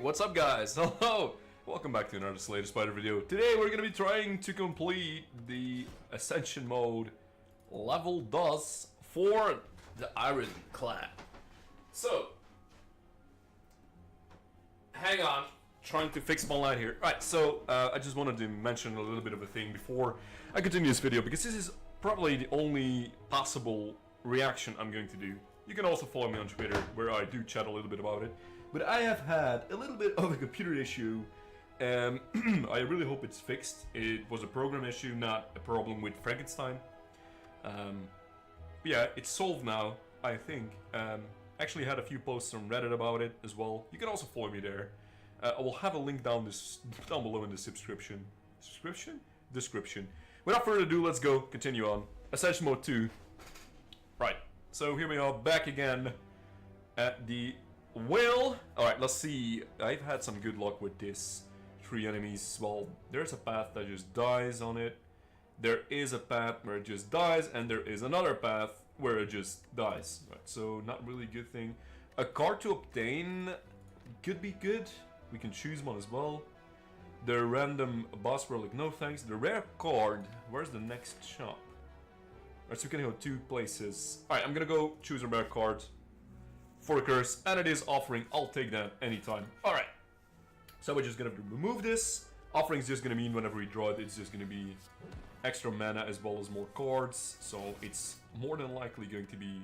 what's up guys? Hello! Welcome back to another Slay the Spider video. Today we're gonna be trying to complete the Ascension mode level DOS for the Ironclad. So, hang on, trying to fix my line here. Right, so I just wanted to mention a little bit of a thing before I continue this video, because this is probably the only possible reaction I'm going to do. You can also follow me on Twitter, where I do chat a little bit about it. But I have had a little bit of a computer issue, and I really hope it's fixed. It was a program issue, not a problem with Frankenstein. Yeah, it's solved now, I think. Actually had a few posts on Reddit about it as well. You can also follow me there. I will have a link down below in the description. Without further ado, let's go. Continue on. Ascension mode 2. Right. So here we are, back again at the well. Alright, let's see. I've had some good luck with this. 3 enemies. Well, there's a path that just dies on it. There is a path where it just dies, and there is another path where it just dies. Right, so not really a good thing. A card to obtain could be good. We can choose one as well. The random boss relic, no thanks. The rare card, where's the next shop? Alright, so we can go 2 places. Alright, I'm gonna go choose a rare card for a curse, and it is offering. I'll take that anytime. Alright, so we're just gonna remove this. Offering is just gonna mean whenever we draw it, it's just gonna be extra mana as well as more cards, so it's more than likely going to be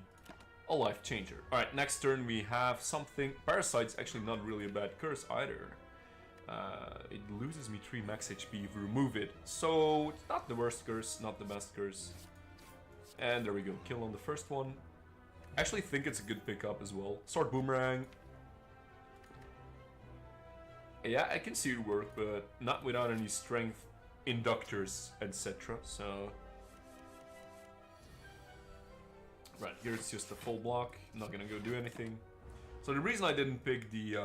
a life changer. Alright, next turn we have something. Parasite's actually not really a bad curse either. It loses me 3 max HP if we remove it, so it's not the worst curse, not the best curse. And there we go, kill on the first one. I actually think it's a good pickup as well. Sword Boomerang. Yeah, I can see it work, but not without any strength inductors, etc. So, right, here it's just a full block. I'm not gonna go do anything. So the reason I didn't pick the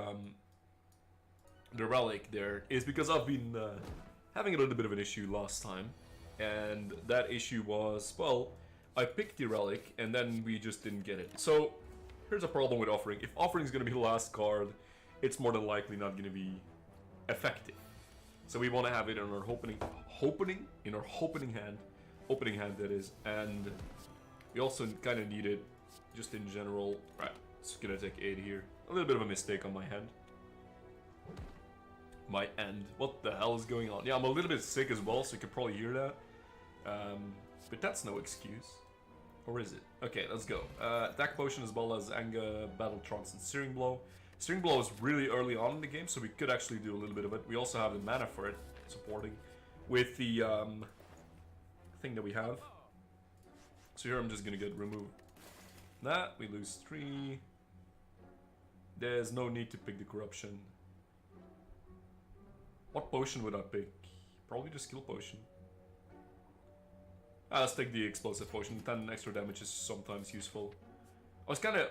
relic there is because I've been having a little bit of an issue last time, and that issue was, well, I picked the relic and then we just didn't get it. So here's a problem with offering. If offering is gonna be the last card, it's more than likely not gonna be effective. So we want to have it in our opening hand that is, and we also kind of need it just in general. Right, it's gonna take 8 here. A little bit of a mistake on my hand. My end. What the hell is going on? Yeah, I'm a little bit sick as well, so you can probably hear that. But that's no excuse. Or is it? Okay, let's go. Attack potion as well as Anga, Battle Trance, and Searing Blow. Searing Blow is really early on in the game, so we could actually do a little bit of it. We also have the mana for it, supporting, with the thing that we have. So here I'm just gonna get removed. That, we lose 3. There's no need to pick the Corruption. What potion would I pick? Probably the Skill Potion. Let's take the Explosive Potion. 10 extra damage is sometimes useful. I was kind of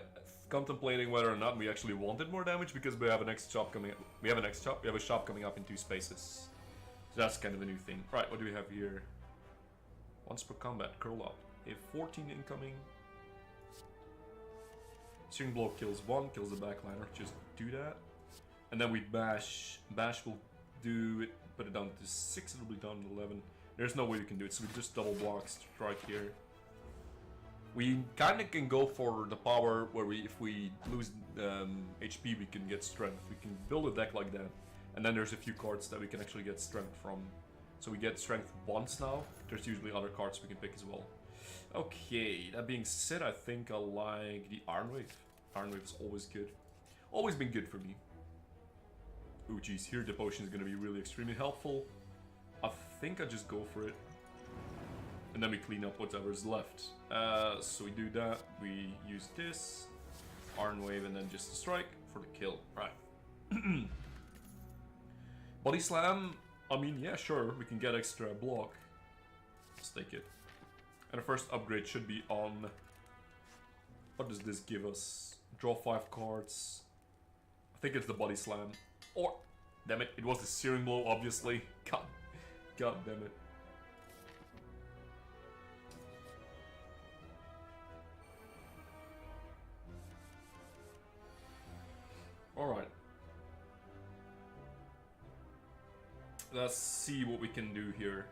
contemplating whether or not we actually wanted more damage, because we have a next shop coming up. We have a shop coming up in 2 spaces. So that's kind of a new thing. Right, what do we have here? Once per combat, curl up. We have 14 incoming. Searing Blow kills 1, kills the backliner. Just do that. And then we bash. Bash will do it, put it down to 6, it'll be down to 11. There's no way you can do it, so we just double block, strike here. We kind of can go for the power where if we lose HP, we can get strength. We can build a deck like that. And then there's a few cards that we can actually get strength from. So we get strength once now. There's usually other cards we can pick as well. Okay, that being said, I think I like the Iron Wave. Iron Wave is always good. Always been good for me. Ooh, geez, here the potion is going to be really extremely helpful. I think I just go for it. And then we clean up whatever's left. So we do that. We use this. Iron Wave and then just a strike for the kill. Right. Body Slam. I mean, yeah, sure. We can get extra block. Let's take it. And the first upgrade should be on... What does this give us? Draw 5 cards. I think it's the Body Slam. Or... Damn it, it was the Searing Blow, obviously. God damn it. Alright. let's see what we can do here.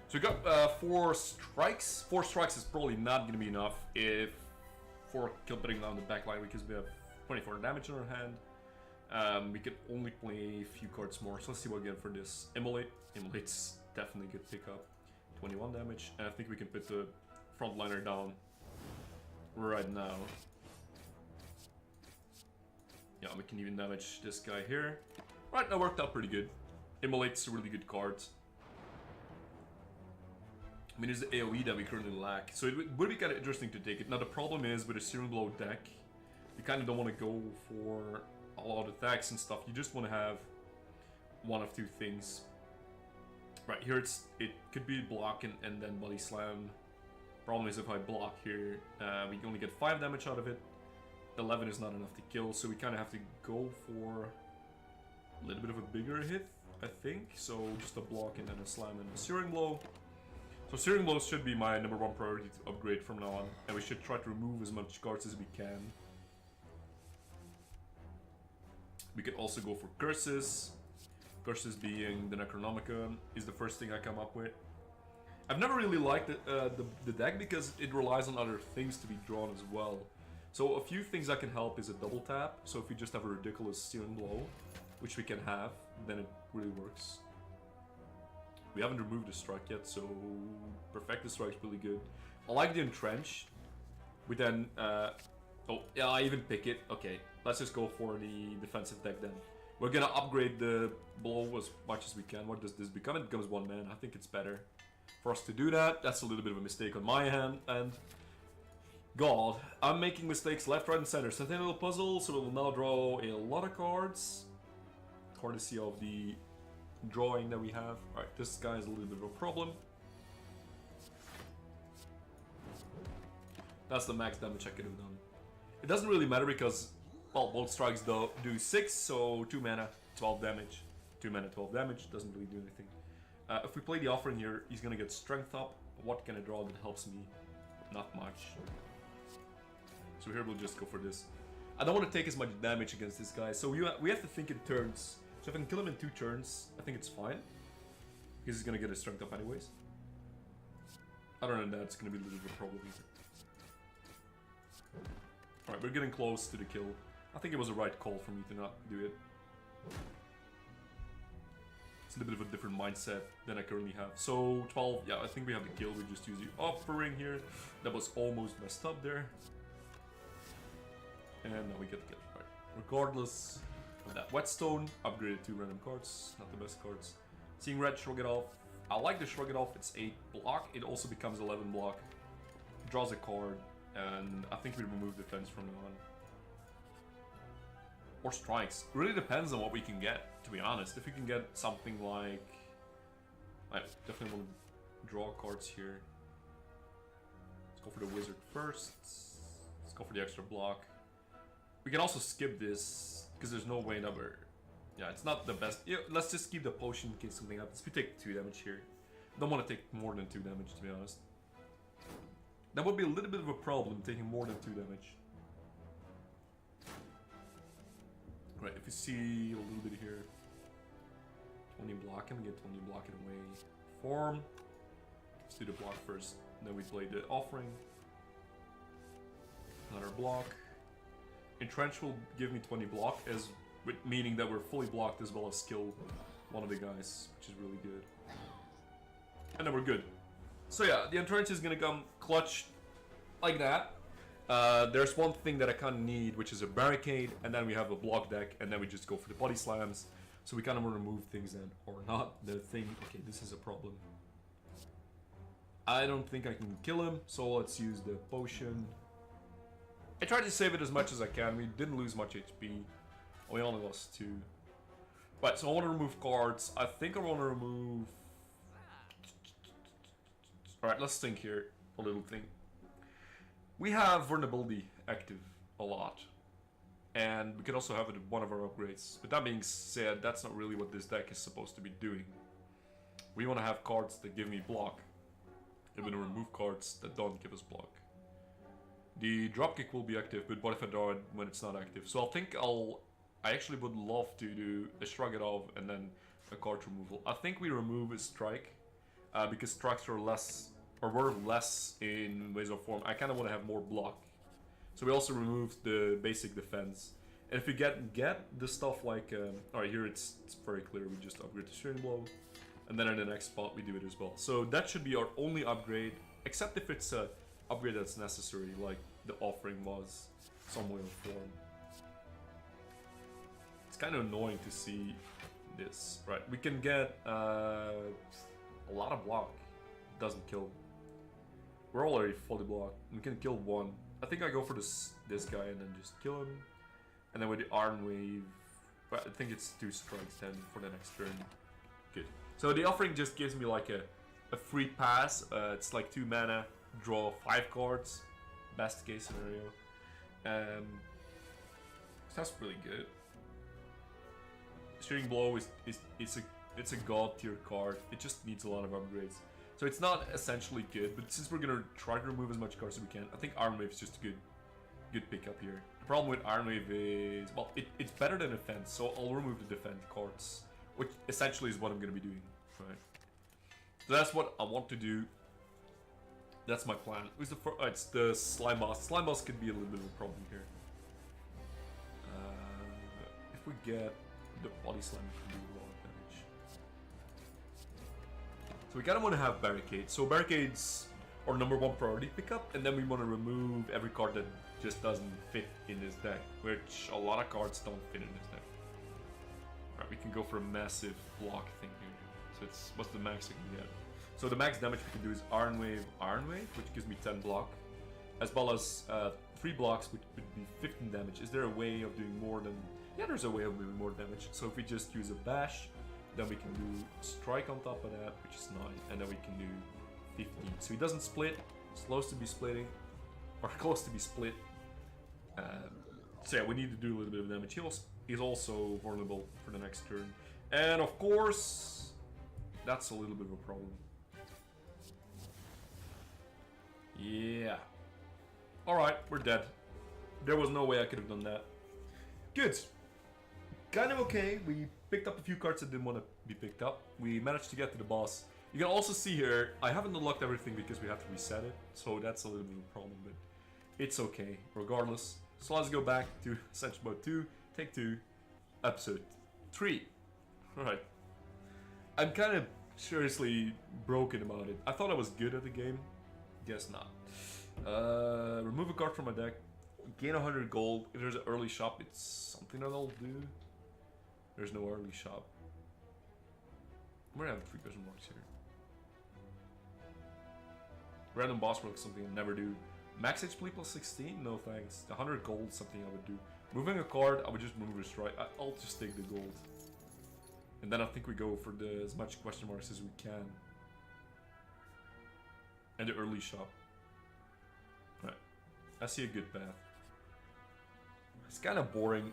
So we got 4 strikes. 4 strikes is probably not going to be enough if for putting down the backline because we have 24 damage in our hand. We can only play a few cards more. So let's see what we get for this. Immolate. Immolate's definitely a good pickup. 21 damage. And I think we can put the frontliner down right now. Yeah, we can even damage this guy here. Right, that worked out pretty good. Immolate's a really good card. I mean, it's the AoE that we currently lack. So it would be kind of interesting to take it. Now, the problem is with a Searing Blow deck, you kind of don't want to go for a lot of attacks and stuff. You just want to have one of 2 things. Right, here it could be block and then body slam. Problem is if I block here, we can only get 5 damage out of it. 11 is not enough to kill, so we kind of have to go for a little bit of a bigger hit, I think. So just a block and then a slam and a Searing Blow. So Searing Blow should be my #1 priority to upgrade from now on. And we should try to remove as much cards as we can. We could also go for Curses. Curses being the Necronomicon is the first thing I come up with. I've never really liked the deck because it relies on other things to be drawn as well. So a few things that can help is a double tap. So if you just have a ridiculous Searing Blow, which we can have, then it really works. We haven't removed the strike yet, so Perfect the Strike's really good. I like the Entrench. We then, oh yeah, I even pick it. Okay, let's just go for the defensive deck then. We're gonna upgrade the blow as much as we can. What does this become? It becomes 1 mana. I think it's better for us to do that. That's a little bit of a mistake on my hand, and God, I'm making mistakes left, right, and center. Centennial Puzzle, so we'll now draw a lot of cards. Courtesy of the drawing that we have. Alright, this guy is a little bit of a problem. That's the max damage I could have done. It doesn't really matter because, well, both strikes do 6, so 2 mana, 12 damage. 2 mana, 12 damage, doesn't really do anything. If we play the Offering here, he's gonna get strength up. What can I draw that helps me? Not much. So here we'll just go for this. I don't want to take as much damage against this guy, so we have to think in turns. So if I can kill him in 2 turns, I think it's fine. Because he's gonna get his strength up anyways. Other than that, it's gonna be a little bit of a problem. Alright, we're getting close to the kill. I think it was a right call for me to not do it. It's a little bit of a different mindset than I currently have. So 12, yeah, I think we have the kill. We just use the Offering here. That was almost messed up there. And now we get the kill. Right. Regardless of that Whetstone, upgraded 2 random cards. Not the best cards. Seeing Red, Shrug It Off. I like the Shrug It Off. It's 8 block. It also becomes 11 block. Draws a card. And I think we remove defense from now on. Or strikes. It really depends on what we can get, to be honest. If we can get something like... I definitely want to draw cards here. Let's go for the Wizard first. Let's go for the extra block. We can also skip this, because there's no way that we're... Yeah, it's not the best. Yeah, let's just keep the potion in case something happens. We take 2 damage here. Don't want to take more than 2 damage, to be honest. That would be a little bit of a problem, taking more than 2 damage. Right, if you see a little bit here. 20 block him, get 20 blocking away. Form. Let's do the block first. Then we play the Offering. Another block. Entrench will give me 20 block, meaning that we're fully blocked as well as kill one of the guys, which is really good. And then we're good. So yeah, the Entrench is gonna come clutch like that. There's one thing that I kind of need, which is a Barricade, and then we have a block deck, and then we just go for the body slams. So we kind of want to remove things then, or not. The thing, okay, this is a problem. I don't think I can kill him, so let's use the potion. I tried to save it as much as I can. We didn't lose much HP. We only lost 2. Right, so I want to remove cards. I think I want to remove... Alright, let's think here. A little thing. We have Vulnerability active a lot. And we could also have it in one of our upgrades. But that being said, that's not really what this deck is supposed to be doing. We want to have cards that give me block. And we want to remove cards that don't give us block. The dropkick will be active, but what if I draw it when it's not active? So I think I actually would love to do a Shrug It Off and then a card removal. I think we remove a strike because strikes are less or were less in ways of form. I kind of want to have more block, so we also remove the basic defense. And if we get the stuff like, all right, here it's very clear. We just upgrade the Shearing Blow, and then in the next spot we do it as well. So that should be our only upgrade, except if it's a upgrade that's necessary, like the offering was, some way or form. It's kind of annoying to see this. Right, we can get a lot of block. Doesn't kill. We're already fully blocked. We can kill one. I think I go for this guy and then just kill him. And then with the Iron Wave, well, I think it's 2 strikes then for the next turn. Good. So the offering just gives me like a free pass. It's like 2 mana, draw 5 cards, best case scenario. That's really good. Shearing Blow it's a god tier card. It just needs a lot of upgrades. So it's not essentially good, but since we're gonna try to remove as much cards as we can, I think Iron Wave is just a good pickup here. The problem with Iron Wave is, well, it's better than defense, so I'll remove the defense cards, which essentially is what I'm gonna be doing. Right. So that's what I want to do. That's my plan. Who's the first? It's the Slime Boss. Slime Boss could be a little bit of a problem here. If we get the Body Slam, we can do a lot of damage. So we kind of want to have Barricades. So Barricades are #1 priority pickup, and then we want to remove every card that just doesn't fit in this deck, which a lot of cards don't fit in this deck. Alright, we can go for a massive block thing here. So it's, what's the max I can get? So the max damage we can do is Iron Wave, which gives me 10 block, as well as 3 blocks, which would be 15 damage. Is there a way of doing more than... Yeah, there's a way of doing more damage. So if we just use a bash, then we can do strike on top of that, which is 9, and then we can do 15. So he doesn't split, it's close to be splitting, or close to be split. So yeah, we need to do a little bit of damage. He's also vulnerable for the next turn. And of course, that's a little bit of a problem. Yeah. Alright, we're dead. There was no way I could have done that. Good. Kind of okay. We picked up a few cards that didn't want to be picked up. We managed to get to the boss. You can also see here, I haven't unlocked everything because we have to reset it. So that's a little bit of a problem, but it's okay, regardless. So let's go back to Ascension Mode 2, Take 2, Episode 3. Alright. I'm kind of seriously broken about it. I thought I was good at the game. Guess not. Remove a card from my deck. Gain 100 gold. If there's an early shop, it's something that I'll do. There's no early shop. I'm gonna have 3 question marks here. Random boss work, something I never do. Max HP plus 16? No thanks. 100 gold, something I would do. Moving a card, I would just move a strike. I'll just take the gold. And then I think we go for as much question marks as we can. And the early shop. Right. I see a good path. It's kind of boring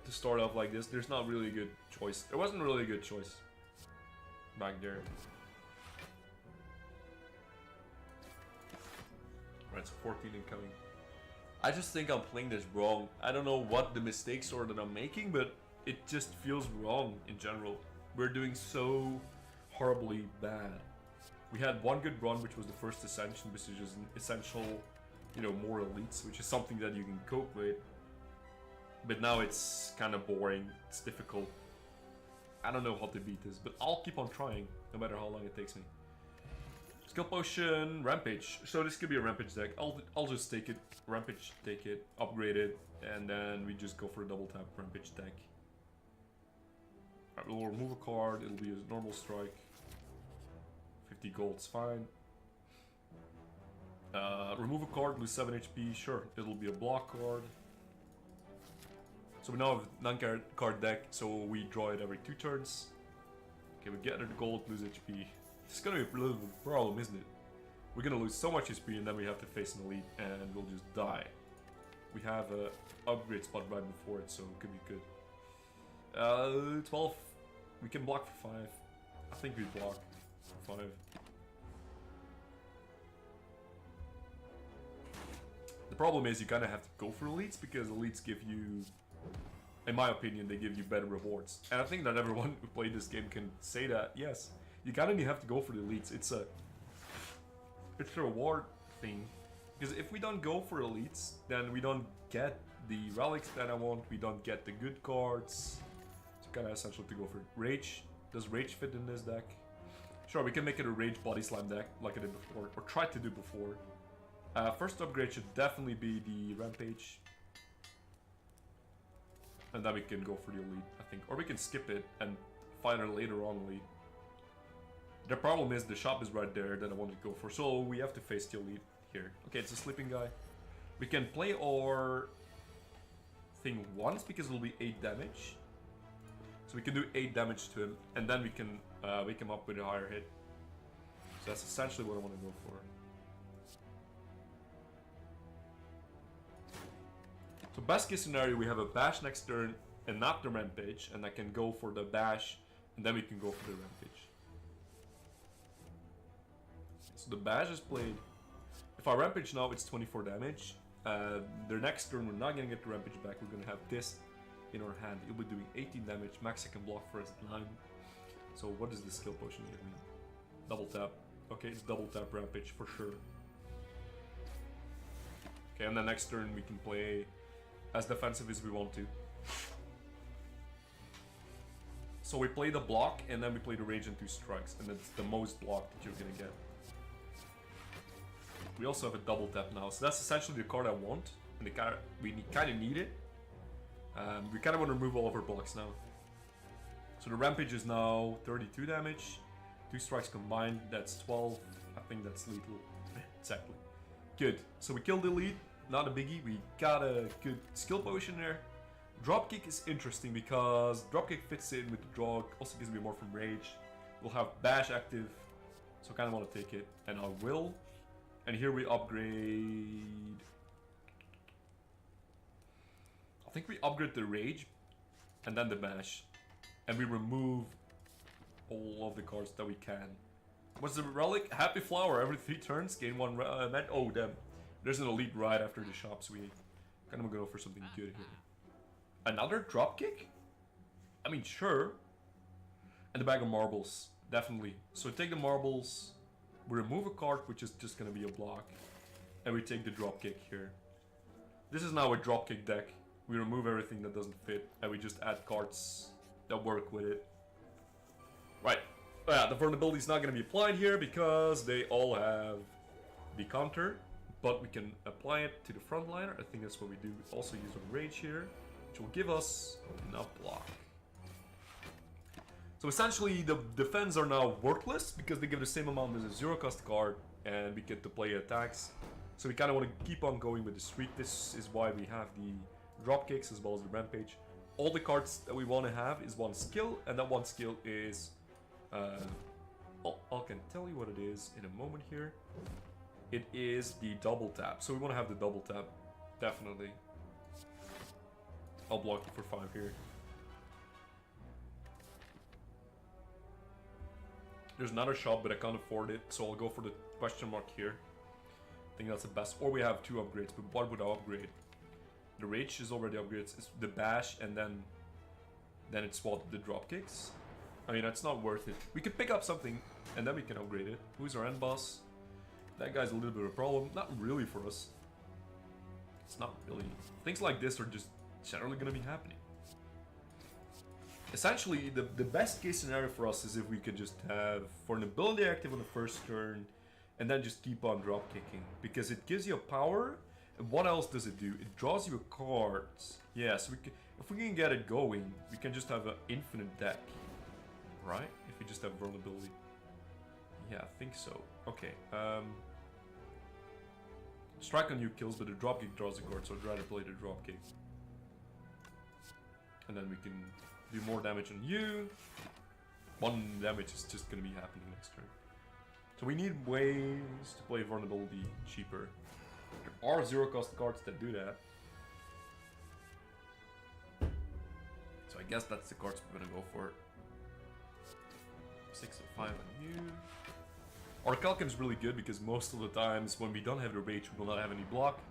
to start off like this. There's not really a good choice. There wasn't really a good choice back there. Right, so 14 incoming. I just think I'm playing this wrong. I don't know what the mistakes are that I'm making, but it just feels wrong in general. We're doing so horribly bad. We had one good run, which was the first Ascension, which is just an essential, you know, more elites, which is something that you can cope with. But now it's kind of boring. It's difficult. I don't know how to beat this, but I'll keep on trying, no matter how long it takes me. Skill Potion, Rampage. So this could be a Rampage deck. I'll just take it, Rampage, take it, upgrade it, and then we just go for a double tap Rampage deck. Right, we'll remove a card. It'll be a normal strike. 50 gold's fine. Remove a card, lose 7 HP. Sure, it'll be a block card. So we now have a non-card deck, so we draw it every 2 turns. Okay, we get the gold, lose HP. It's gonna be a little bit of a problem, isn't it? We're gonna lose so much HP and then we have to face an elite and we'll just die. We have a upgrade spot right before it, so it could be good. 12. We can block for 5. I think we block for 5. The problem is you kind of have to go for elites because elites give you in my opinion, they give you better rewards. And I think that everyone who played this game can say that, yes. You kind of have to go for the elites. It's a reward thing. Because if we don't go for elites, then we don't get the relics that I want, we don't get the good cards. It's kind of essential to go for Rage. Does Rage fit in this deck? Sure, we can make it a Rage Body Slam deck like I did before, or tried to do before. First upgrade should definitely be the Rampage. And then we can go for the Elite, I think. Or we can skip it and find her later on Elite. The problem is the shop is right there that I wanted to go for, so we have to face the Elite here. Okay, it's a sleeping guy. We can play our thing once because it'll be 8 damage. So we can do 8 damage to him, and then we can wake him up with a higher hit. So that's essentially what I want to go for. So best case scenario, we have a bash next turn and not the rampage, and I can go for the bash, and then we can go for the rampage. So the bash is played. If I rampage now, it's 24 damage. Their next turn, we're not gonna get the rampage back. We're gonna have this in our hand. It'll be doing 18 damage. Max I can block for his 9. So what does the skill potion give me? Double tap. Okay, it's double tap rampage for sure. Okay, and then next turn we can play as defensive as we want to. So we play the block and then we play the rage and 2 strikes, and that's the most block that you're gonna get. We also have a double tap now, so that's essentially the card I want, and the card we kind of need it. We kind of want to remove all of our blocks now. So the rampage is now 32 damage, 2 strikes combined, that's 12. I think that's lethal. Exactly. Good. So we killed the elite, not a biggie. We got a good skill potion there. Dropkick is interesting because dropkick fits in with the draw, also gives me more from rage. We'll have bash active, so I kind of want to take it, and I will. And here we upgrade. I think we upgrade the rage and then the bash, and we remove all of the cards that we can. What's the relic? Happy Flower. Every 3 turns, gain 1 med. Oh damn! There's an elite right after the shop, so we kind of go for something good here. Another dropkick? I mean, sure. And the bag of marbles, definitely. So take the marbles. We remove a card, which is just gonna be a block, and we take the dropkick here. This is now a dropkick deck. We remove everything that doesn't fit, and we just add cards that work with it. Right. Yeah, the vulnerability is not gonna be applied here because they all have the counter, but we can apply it to the frontliner. I think that's what we do. We also use a rage here, which will give us enough block. So essentially, the defense are now worthless because they give the same amount as a 0-cost card, and we get to play attacks. So we kind of want to keep on going with the streak. This is why we have the drop kicks as well as the rampage. All the cards that we want to have is 1 skill, and that 1 skill is... I can tell you what it is in a moment here. It is the double tap. So we want to have the double tap, definitely. I'll block it for 5 here. There's another shop, but I can't afford it, so I'll go for the question mark here. I think that's the best. Or we have 2 upgrades, but what would I upgrade? The rage is already upgraded. It's the bash, and then it's what? The drop kicks? I mean, that's not worth it. We could pick up something, and then we can upgrade it. Who's our end boss? That guy's a little bit of a problem. Not really for us. It's not really. Things like this are just generally going to be happening. Essentially, the best case scenario for us is if we could just have vulnerability active on the first turn, and then just keep on drop kicking, because it gives you a power. And what else does it do? It draws you a card. Yeah, so if we can get it going, we can just have an infinite deck, right? If we just have vulnerability. Yeah, I think so. Okay. Strike on you kills, but the drop kick draws a card, so I'd rather play the drop kick. And then we can do more damage on you. 1 damage is just gonna be happening next turn. So we need ways to play vulnerability cheaper. There are 0-cost cards that do that. So I guess that's the cards we're gonna go for. 6 and 5 on you. Our Calcum is really good because most of the times when we don't have the rage, we will not have any block.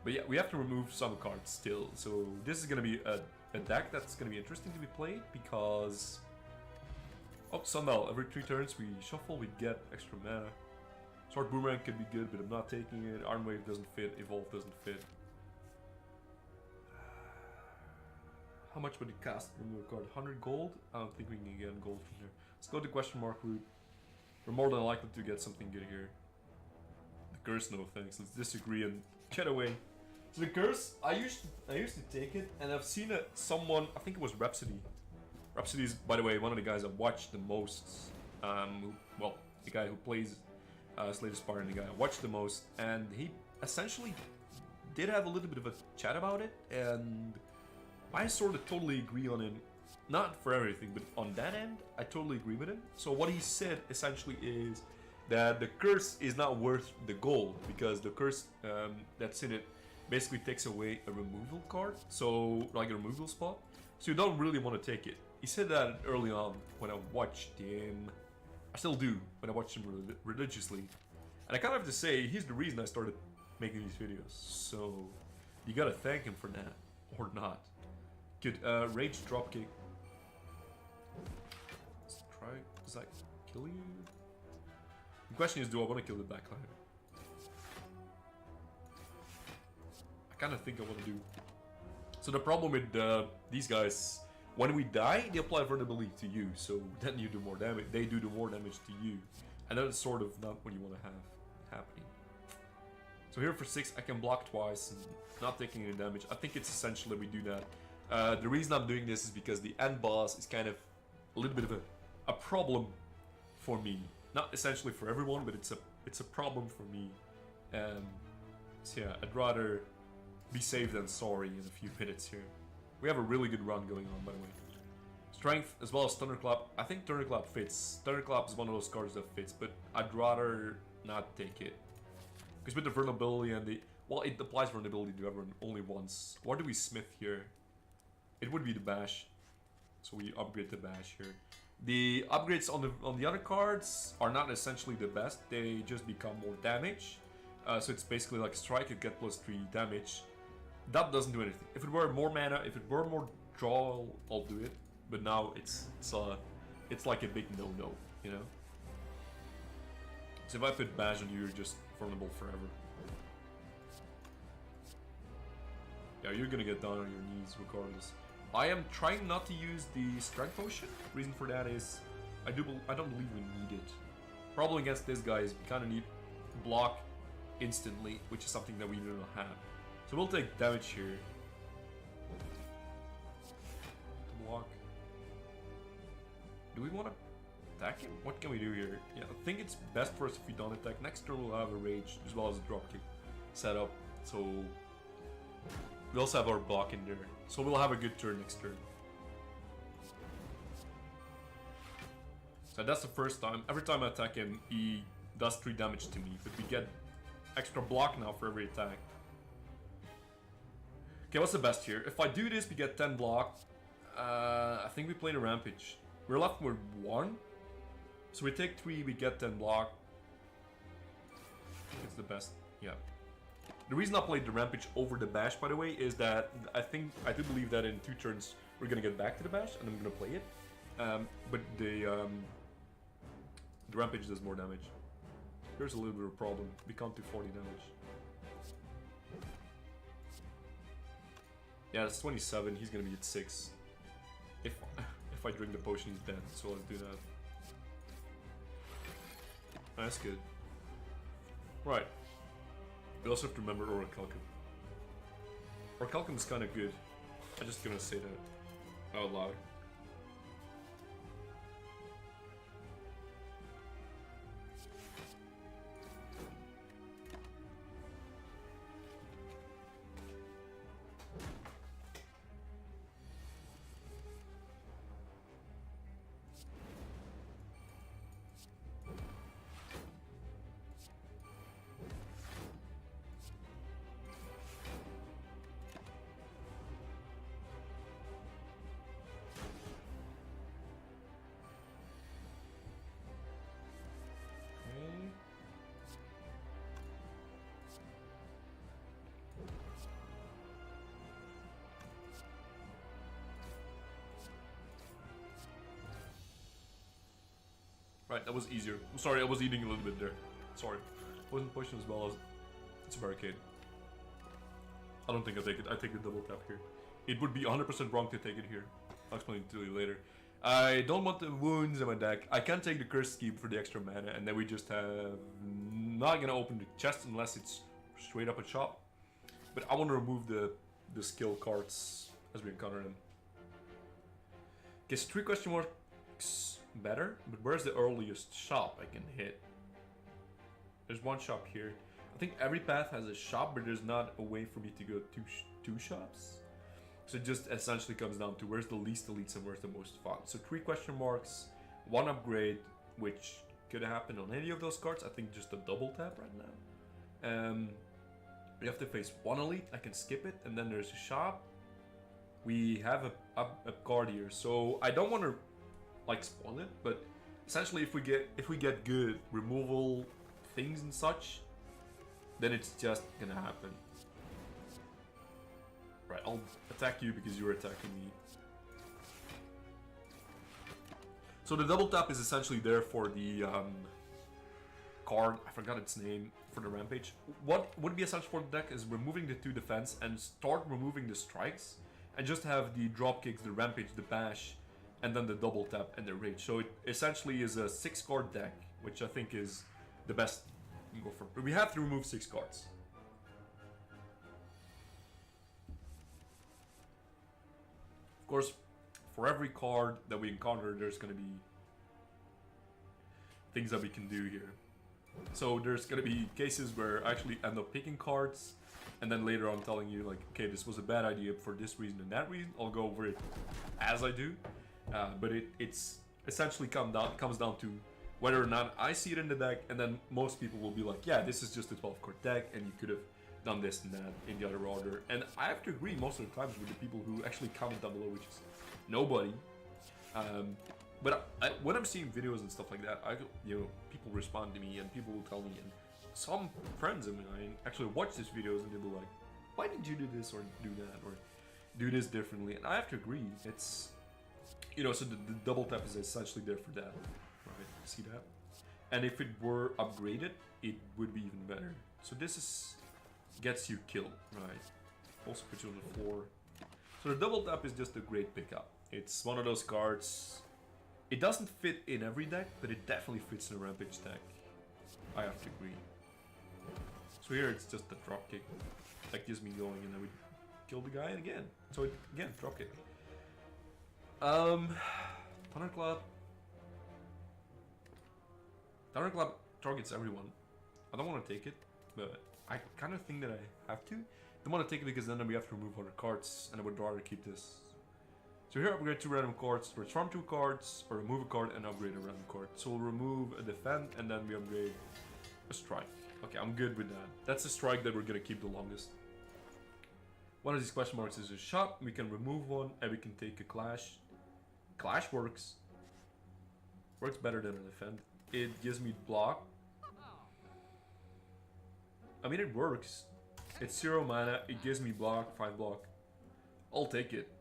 But yeah, we have to remove some cards still. So this is gonna be a a deck that's going to be interesting to be played because... Oh, Sundial. Every 3 turns we shuffle, we get extra mana. Sword Boomerang could be good, but I'm not taking it. Arm Wave doesn't fit, Evolve doesn't fit. How much would it cost when you record 100 gold? I don't think we can get gold from here. Let's go to question mark route. We're more than likely to get something good here. The curse, no thanks. Let's disagree and get away. So the curse, I used to take it, and I've seen it. Someone, I think it was Rhapsody. Rhapsody is, by the way, one of the guys I watched the most. Well, the guy who plays Slay the Spire, and the guy I watched the most, and he essentially did have a little bit of a chat about it, and I sort of totally agree on it. Not for everything, but on that end, I totally agree with him. So what he said essentially is that the curse is not worth the gold, because the curse that's in it basically takes away a removal card, so like a removal spot. So you don't really want to take it. He said that early on when I watched him. I still do when I watch him religiously. And I kind of have to say, he's the reason I started making these videos. So you gotta thank him for that, or not. Good, rage dropkick. Let's try, does that kill you? The question is, do I want to kill the backliner? I kind of think I want to do. So the problem with these guys, when we die, they apply vulnerability to you, so then you do more damage. They do more damage to you, and that's sort of not what you want to have happening. So here for 6, I can block twice and not taking any damage. I think it's essentially we do that. The reason I'm doing this is because the end boss is kind of a little bit of a problem for me. Not essentially for everyone, but it's a problem for me. So yeah, I'd rather be safe than sorry in a few minutes here. We have a really good run going on, by the way. Strength as well as Thunderclap. I think Thunderclap fits. Thunderclap is one of those cards that fits, but I'd rather not take it. Because with the vulnerability and the... Well, it applies vulnerability to everyone only once. What do we smith here? It would be the bash. So we upgrade the bash here. The upgrades on the other cards are not essentially the best. They just become more damage. So it's basically like strike, you get +3 damage. That doesn't do anything. If it were more mana, if it were more draw, I'll do it. But now it's like a big no-no, you know? So if I put bash on you, you're just vulnerable forever. Yeah, you're gonna get down on your knees regardless. I am trying not to use the strength potion. Reason for that is I don't believe we need it. Problem against this guy is we kind of need block instantly, which is something that we do not have. So we'll take damage here. Block. Do we want to attack him? What can we do here? Yeah, I think it's best for us if we don't attack. Next turn we'll have a rage as well as a dropkick set up. So we also have our block in there. So we'll have a good turn next turn. So that's the first time. Every time I attack him, he does 3 damage to me. But we get extra block now for every attack. Okay, what's the best here? If I do this, we get 10 block. I think we play the rampage. We're left with 1. So we take 3, we get 10 block. I think it's the best. Yeah. The reason I played the rampage over the bash, by the way, is that I do believe that in 2 turns we're gonna get back to the bash and I'm gonna play it. But the rampage does more damage. Here's a little bit of a problem. We can't do 40 damage. Yeah, it's 27. He's gonna be at 6. If I drink the potion, he's dead. So let's do that. That's good. Right. We also have to remember Orichalcum. Orichalcum is kind of good. I'm just gonna say that out loud. Right, that was easier. I'm sorry, I was eating a little bit there. Sorry. Wasn't pushing as well as... It's a barricade. I don't think I take it. I take the double tap here. It would be 100% wrong to take it here. I'll explain it to you later. I don't want the wounds in my deck. I can't take the Cursed Keep for the extra mana, and then we just have... Not gonna open the chest unless it's straight up a shop. But I want to remove the skill cards as we encounter them. Guess 3 question marks better, but where's the earliest shop I can hit? There's one shop here. I think every path has a shop, but there's not a way for me to go to two shops. So it just essentially comes down to where's the least elites and where's the most fun. So 3 question marks, 1 upgrade, which could happen on any of those cards. I think just a double tap right now. We have to face 1 elite. I can skip it, and then there's a shop. We have a card here, so I don't want to like spoil it, but essentially if we get good removal things and such, then it's just gonna happen. Right, I'll attack you because you're attacking me. So the double tap is essentially there for the card, I forgot its name, for the rampage. What would be essential for the deck is removing the 2 defense and start removing the strikes, and just have the drop kicks, the rampage, the bash, and then the double tap and the rage. So it essentially is a 6 card deck, which I think is the best you can go for. We have to remove 6 cards. Of course, for every card that we encounter, there's going to be things that we can do here. So there's going to be cases where I actually end up picking cards, and then later I'm telling you like, okay, this was a bad idea for this reason and that reason. I'll go over it as I do, but it's essentially comes down to whether or not I see it in the deck, and then most people will be like, yeah, this is just a 12 card deck, and you could have done this and that in the other order. And I have to agree most of the times with the people who actually comment down below, which is nobody. But when I'm seeing videos and stuff like that, people respond to me and people will tell me, and some friends of mine actually watch these videos and they'll be like, why didn't you do this or do that or do this differently? And I have to agree, it's, so the double tap is essentially there for that, right? See that? And if it were upgraded, it would be even better. So this gets you killed, right? Also puts you on the floor. So the double tap is just a great pickup. It's one of those cards. It doesn't fit in every deck, but it definitely fits in a rampage deck. I have to agree. So here it's just the drop kick that gets me going, and then we kill the guy again. So again, drop kick. Thunderclap. Thunderclap targets everyone. I don't want to take it, but I kind of think that I have to. I don't want to take it because then we have to remove 100 cards, and I would rather keep this. So here upgrade 2 random cards, transform 2 cards, or remove a card and upgrade a random card. So we'll remove a defend, and then we upgrade a strike. Okay, I'm good with that. That's a strike that we're gonna keep the longest. One of these question marks is a shop. We can remove one, and we can take a clash. Clash works. Works better than a defend. It gives me block. I mean, it works. It's 0 mana. It gives me block, 5 block. I'll take it.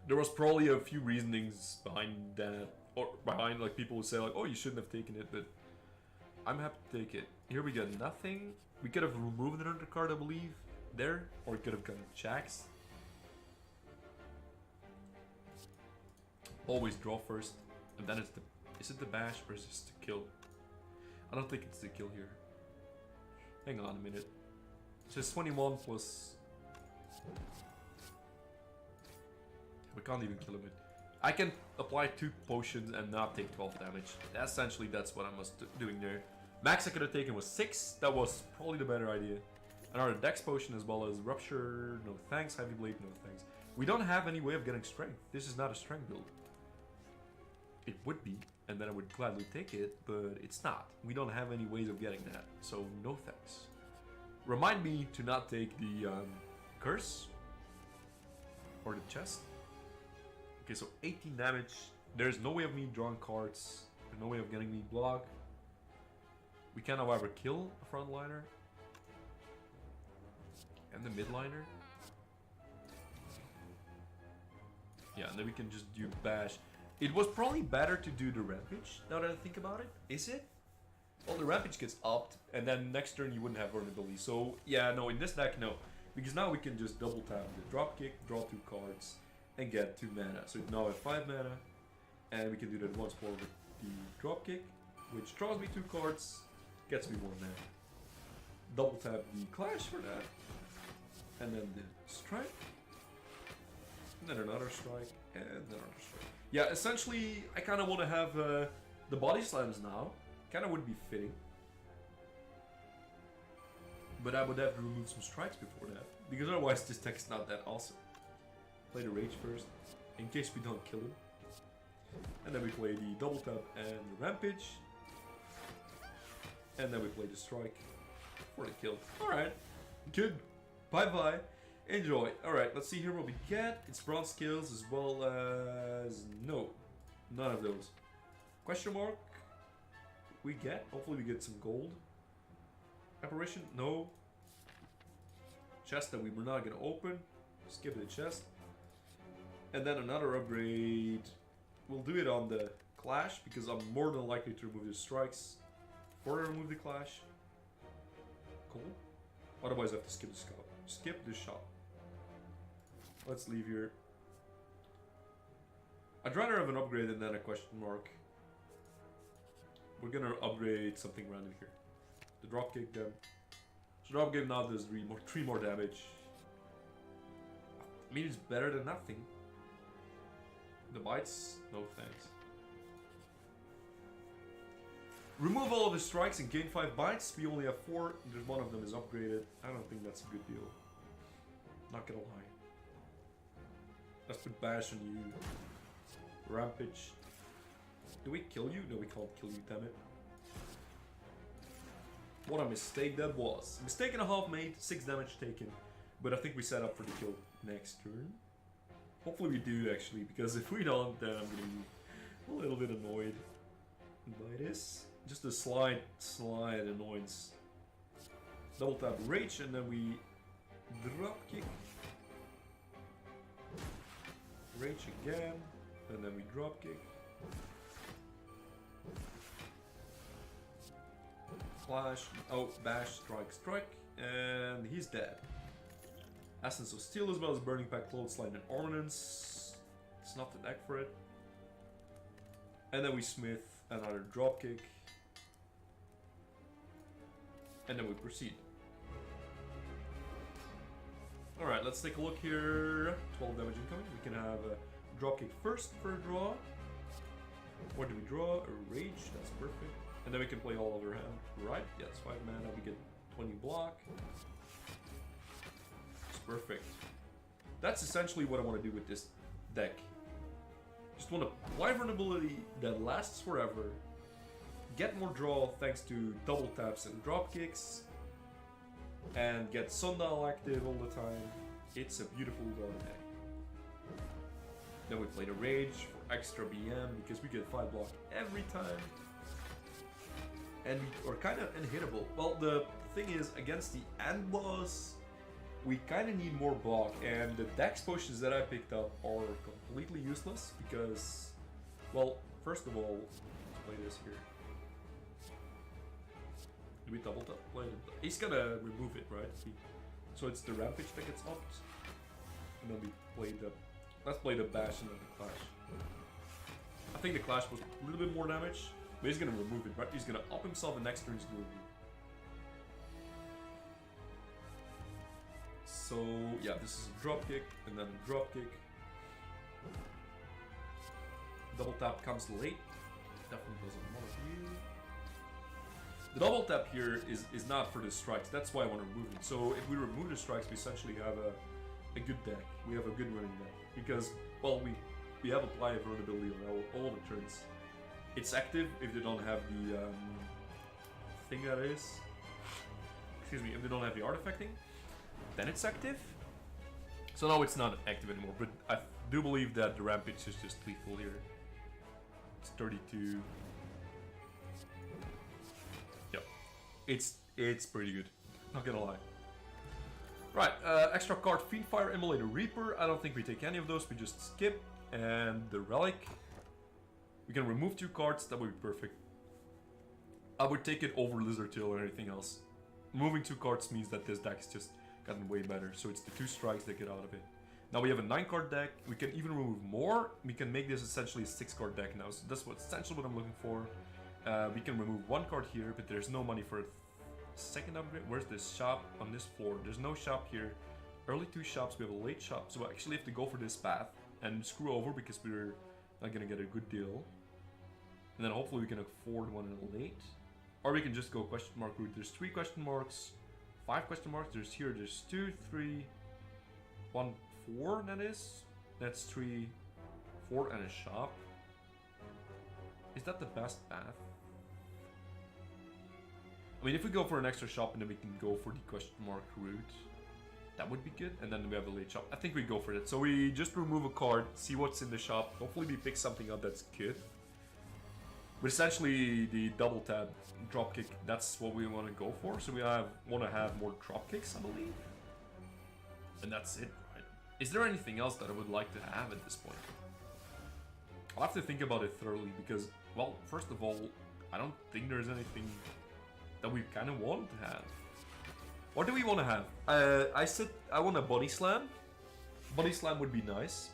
There was probably a few reasonings behind that, or behind like people would say like, oh, you shouldn't have taken it, but I'm happy to take it. Here we got nothing. We could have removed another card, I believe, there, or we could have gotten Jax. Always draw first, and then it's the. Is it the bash or is it the kill? I don't think it's the kill here. Hang on a minute. So it's 21 plus. We can't even kill him with. I can apply 2 potions and not take 12 damage. Essentially, that's what I was doing there. Max I could have taken was 6. That was probably the better idea. Another dex potion as well as rupture. No thanks. Heavy blade. No thanks. We don't have any way of getting strength. This is not a strength build. It would be, and then I would gladly take it, but it's not. We don't have any ways of getting that, so no thanks. Remind me to not take the curse or the chest. Okay, so 18 damage. There's no way of me drawing cards. There's no way of getting me block. We can, however, kill a frontliner and the midliner. Yeah, and then we can just do bash. It was probably better to do the rampage, now that I think about it. Is it? Well, the rampage gets upped, and then next turn you wouldn't have vulnerability. So, yeah, no, in this deck, no. Because now we can just double tap the dropkick, draw 2 cards, and get 2 mana. So now at 5 mana, and we can do that once more with the dropkick, which draws me 2 cards, gets me 1 mana. Double tap the clash for that, and then the strike, and then another strike, and another strike. Yeah, essentially, I kind of want to have the body slams now. Kind of would be fitting. But I would have to remove some strikes before that. Because otherwise this deck is not that awesome. Play the rage first, in case we don't kill him. And then we play the double tap and the rampage. And then we play the strike for the kill. Alright, good. Bye bye. Enjoy. Alright, let's see here what we get. It's bronze skills as well as... No, none of those. Question mark. We get. Hopefully we get some gold. Apparition. No. Chest that we were not going to open. Skip the chest. And then another upgrade. We'll do it on the clash because I'm more than likely to remove the strikes before I remove the clash. Cool. Otherwise I have to skip the scout. Skip the shot. Let's leave here. I'd rather have an upgrade than a question mark. We're gonna upgrade something random here. The dropkick then. So dropkick now does 3 more damage. I mean, it's better than nothing. The bites? No thanks. Remove all of the strikes and gain 5 bites. We only have 4. There's one of them is upgraded. I don't think that's a good deal. Not gonna lie. Let's put bash on you. Rampage. Do we kill you? No, we can't kill you, damn it. What a mistake that was. Mistake and a half made, 6 damage taken. But I think we set up for the kill next turn. Hopefully we do, actually, because if we don't, then I'm gonna be a little bit annoyed by this. Just a slight annoyance. Double tap rage, and then we drop kick. Rage again, and then we drop kick. Clash, oh, bash, strike, and he's dead. Essence of Steel as well as Burning Pack, Clothesline, and Ordnance. It's not the deck for it. And then we smith another dropkick. And then we proceed. Alright, let's take a look here. 12 damage incoming. We can have a dropkick first for a draw. What do we draw? A rage, that's perfect. And then we can play all over hand. Right, yeah, it's 5 mana, we get 20 block. It's perfect. That's essentially what I want to do with this deck. Just want to apply vulnerability that lasts forever. Get more draw thanks to double taps and drop kicks. And get Sundial active all the time. It's a beautiful golden deck. Then we play the Rage for extra BM because we get 5 block every time. And we are kind of unhittable. Well, the thing is, against the end boss, we kind of need more block. And the dex potions that I picked up are completely useless because, well, first of all, let's play this here. Do we double tap? Play it. He's gonna remove it, right? So it's the rampage that gets upped. And then we play the... Let's play the bash and then the clash. I think the clash was a little bit more damage. But he's gonna remove it, right? He's gonna up himself and next turn he's gonna remove. So yeah, this is a drop kick and then a drop kick. Double tap comes late. Definitely doesn't want to you. The double tap here is not for the strikes. That's why I want to remove it. So if we remove the strikes, we essentially have a good deck. We have a good running deck because, well, we have applied vulnerability on all the turns. It's active if they don't have the thing that is. Excuse me, if they don't have the artifacting, then it's active. So now it's not active anymore, but I do believe that the rampage is just lethal here. It's 32. Yep, it's pretty good. Not gonna lie. Right, extra card, Fiendfire, Immolated Reaper. I don't think we take any of those. We just skip, and the relic. We can remove 2 cards, that would be perfect. I would take it over Lizard Tail or anything else. Moving 2 cards means that this deck is just gotten way better. So it's the 2 strikes that get out of it. Now we have a 9-card deck. We can even remove more. We can make this essentially a 6-card deck now. So that's essentially what I'm looking for. We can remove 1 card here, but there's no money for a second upgrade. Where's this shop on this floor? There's no shop here. Early 2 shops. We have a late shop. So we actually have to go for this path and screw over because we're not going to get a good deal. And then hopefully we can afford one in a late. Or we can just go question mark route. There's 3 question marks, 5 question marks. There's 2, 3, 1, 4 that is. That's 3, 4 and a shop. Is that the best path? I mean, if we go for an extra shop and then we can go for the question mark route, that would be good. And then we have a late shop. I think we go for it. So we just remove a card, see what's in the shop. Hopefully we pick something up that's good. But essentially the double tab dropkick, that's what we want to go for. So we want to have more dropkicks, I believe. And that's it, right? Is there anything else that I would like to have at this point? I'll have to think about it thoroughly because, well, first of all, I don't think there's anything that we kind of want to have. What do we want to have? I said I want a body slam. Body slam would be nice.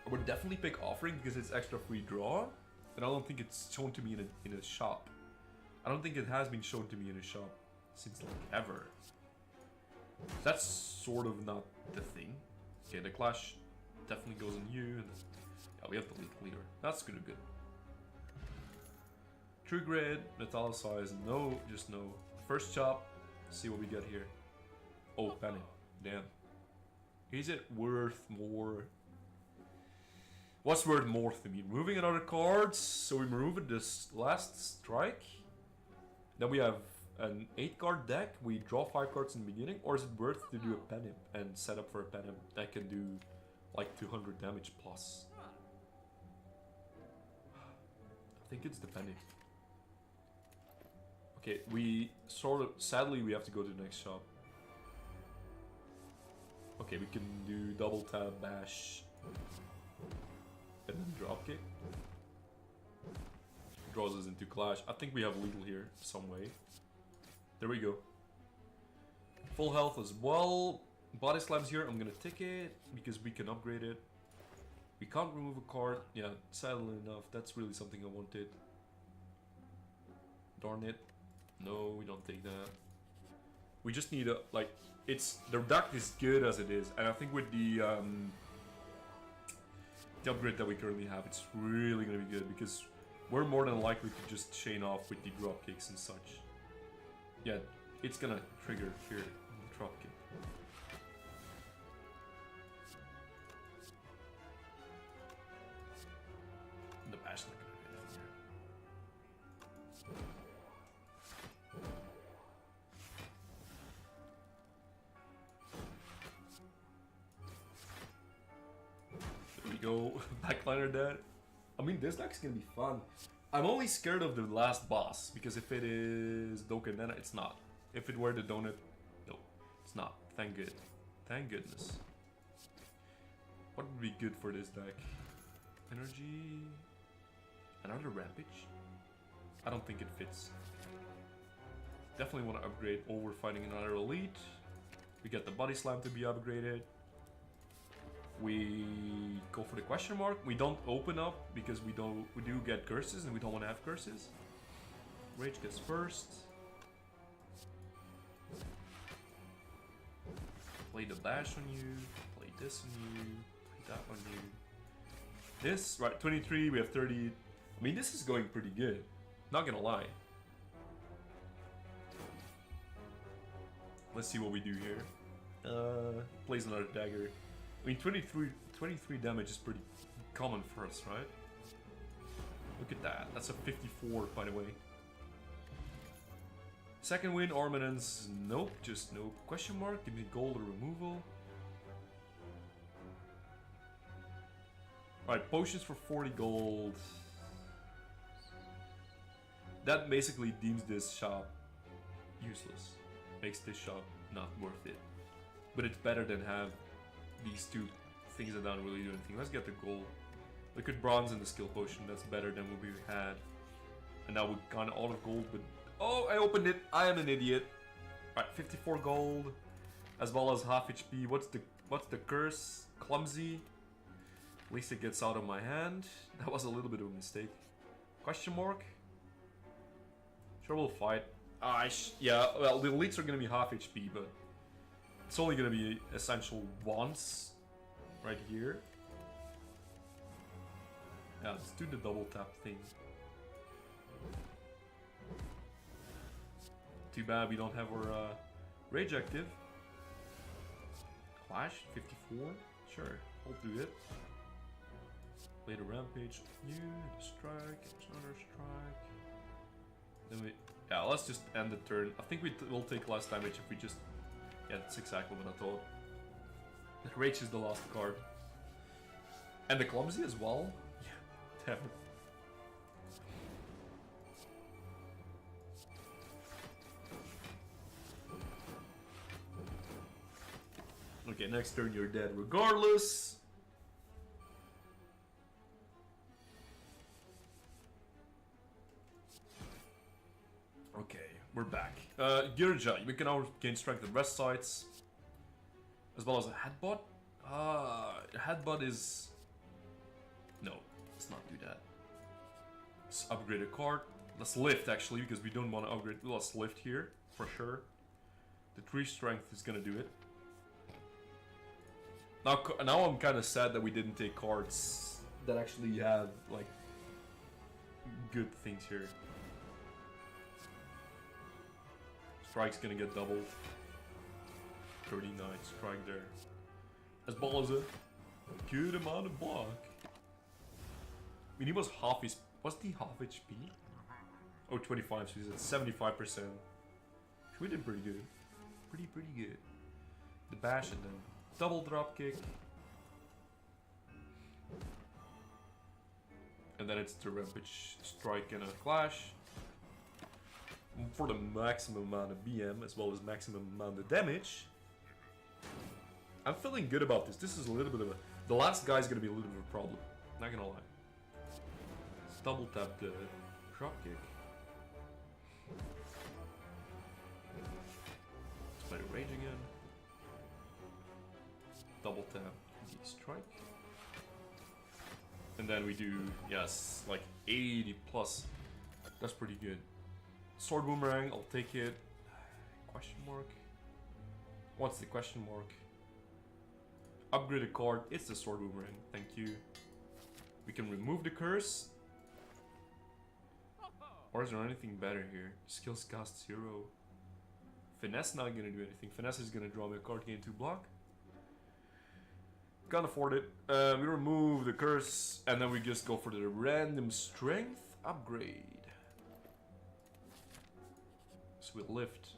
I would definitely pick offering because it's extra free draw. And I don't think it's shown to me in a shop. I don't think it has been shown to me in a shop since like ever. That's sort of not the thing. Okay, the clash definitely goes on you. And yeah, we have the lead leader. That's gonna be good. True grid, metallicize, no, just no. First chop, see what we get here. Oh, penny. Damn. Is it worth more? What's worth more to me? Removing another card, so we remove this last strike. Then we have an 8-card deck. We draw 5 cards in the beginning, or is it worth to do a pen imp and set up for a pen imp that can do like 200 damage plus? I think it's the pen imp. Okay, we sort of sadly we have to go to the next shop. Okay, we can do double tab bash. And then dropkick. Draws us into clash. I think we have lethal here some way. There we go. Full health as well. Body slams here. I'm gonna take it because we can upgrade it. We can't remove a card. Yeah, sadly enough, that's really something I wanted. Darn it. No, we don't take that. We just need a like. It's the deck is good as it is, and I think with the upgrade that we currently have, it's really gonna be good because we're more than likely to just chain off with the drop kicks and such. Yeah, it's gonna trigger here the drop kick. The bash not gonna do anything here. Go backliner that. I mean, this deck's gonna be fun. I'm only scared of the last boss because if it is Dokkanena, it's not. If it were the donut, no, it's not. Thank good. Thank goodness. What would be good for this deck? Energy. Another rampage? I don't think it fits. Definitely want to upgrade over fighting another elite. We get the body slam to be upgraded. We go for the question mark. We don't open up because we do get curses and we don't want to have curses. Rage gets first. Play the bash on you. Play this on you. Play that on you. This, right, 23, we have 30. I mean, this is going pretty good. Not gonna lie. Let's see what we do here. Plays another dagger. I mean, 23 damage is pretty common for us, right? Look at that. That's a 54, by the way. Second win, Armaments. Nope, just no. Question mark. Give me gold or removal. Alright, potions for 40 gold. That basically deems this shop useless. Makes this shop not worth it. But it's better than have these two things that don't really do anything. Let's get the gold. Liquid bronze and the skill potion, that's better than what we had. And now we've gone out of gold, but... Oh, I opened it! I am an idiot! Alright, 54 gold, as well as half HP. What's the curse? Clumsy. At least it gets out of my hand. That was a little bit of a mistake. Question mark? Sure, we'll fight. Yeah, well, the elites are gonna be half HP, but... It's only gonna be essential once. Right here. Yeah, let's do the double tap thing. Too bad we don't have our rage active. Clash, 54. Sure, I'll do it. Play the rampage. You, the strike, another strike. Then we, yeah, let's just end the turn. I think we'll take less damage if we just, yeah, that's exactly what I thought. The rage is the last card. And the clumsy as well. Yeah, damn it. Okay, next turn you're dead regardless. Okay, we're back. Girja, we can now gain strength at rest sites. As well as a headbutt. Headbutt is... No, let's not do that. Let's upgrade a card. Let's lift actually, because we don't want to upgrade. Let's lift here, for sure. The 3 strength is gonna do it. Now I'm kind of sad that we didn't take cards that actually have, like, good things here. Strike's gonna get doubled. 39 strike there. As well as a good amount of block. I mean, he was half his... What's the half HP? Oh, 25, so he's at 75%. We did pretty good. Pretty good. The bash and then double drop kick. And then it's the rampage strike and a clash. For the maximum amount of BM as well as maximum amount of damage. I'm feeling good about this. This is a little bit of a... The last guy's gonna be a little bit of a problem. Not gonna lie. Let's double tap the drop kick. Let's play the rage again. Double tap the strike. And then we do, yes, like 80 plus. That's pretty good. Sword boomerang, I'll take it. Question mark. What's the question mark? Upgrade a card. It's the sword boomerang. Thank you. We can remove the curse. Or is there anything better here? Skills cost 0. Finesse not gonna do anything. Finesse is gonna draw me a card, gain 2 block. Can't afford it. We remove the curse and then we just go for the random strength upgrade. So we'll lift.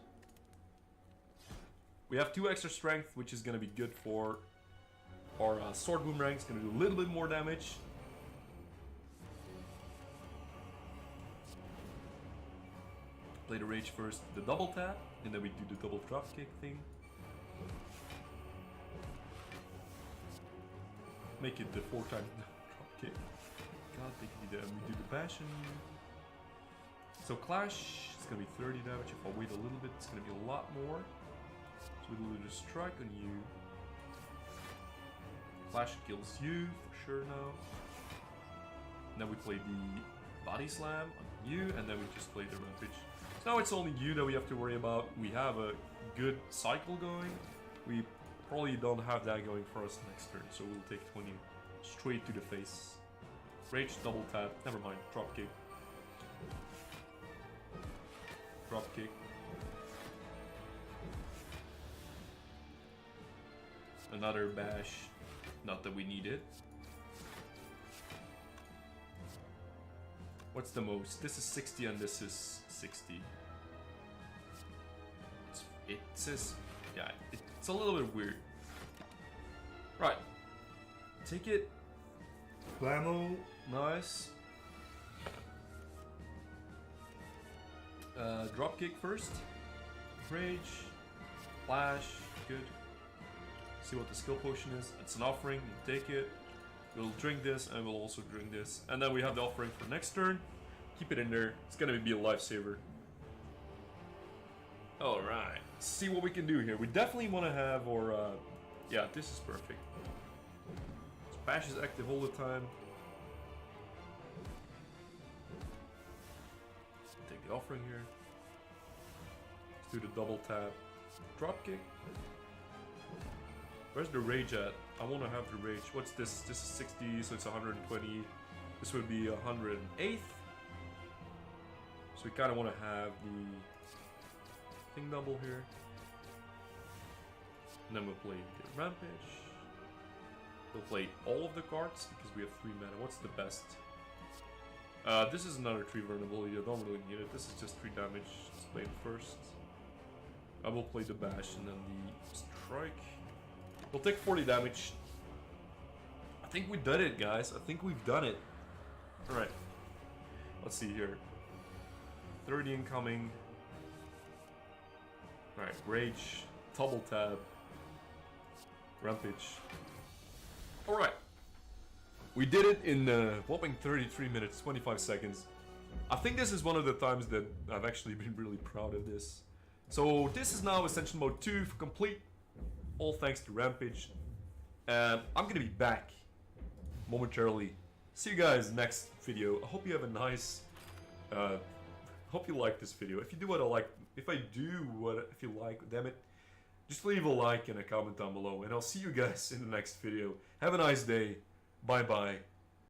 We have 2 extra strength, which is gonna be good for our sword boomerang. It's gonna do a little bit more damage. Play the rage first, the double tap, and then we do the double drop kick thing. Make it the 4 times drop kick. God, we do the passion. So clash, it's gonna be 30 damage. If I wait a little bit, it's gonna be a lot more. So we'll do the strike on you. Clash kills you for sure now. And then we play the body slam on you, and then we just play the rampage. So now it's only you that we have to worry about. We have a good cycle going. We probably don't have that going for us next turn, so we'll take 20 straight to the face. Rage, double tap, never mind, drop kick. Drop kick. Another bash, not that we need it. What's the most? This is 60 and this is 60. It says, yeah, it's a little bit weird. Right. Take it. Blammo, nice. Drop kick first. Rage. Flash, good. See what the skill potion is. It's an offering, you take it. We'll drink this, and we'll also drink this. And then we have the offering for next turn. Keep it in there. It's gonna be a lifesaver. Alright. See what we can do here. We definitely want to have our... yeah, this is perfect. Bash is active all the time. Take the offering here. Let's do the double tap. Drop kick. Where's the rage at? I want to have the rage. What's this? This is 60, so it's 120. This would be 108th. So we kind of want to have the thing double here. And then we'll play the rampage. We'll play all of the cards because we have 3 mana. What's the best? This is another 3 vulnerability. I don't really need it. This is just 3 damage. Let's play it first. I will play the bash and then the strike. We'll take 40 damage. I think we did it, guys. I think we've done it. Alright. Let's see here. 30 incoming. Alright, rage. Double tab. Rampage. Alright. We did it in whopping 33 minutes, 25 seconds. I think this is one of the times that I've actually been really proud of this. So this is now Ascension Mode 2 for complete. All thanks to Rampage. And I'm gonna be back momentarily. See you guys next video. I hope you have a nice... hope you like this video. If you do what I like... If you like, damn it. Just leave a like and a comment down below. And I'll see you guys in the next video. Have a nice day. Bye bye.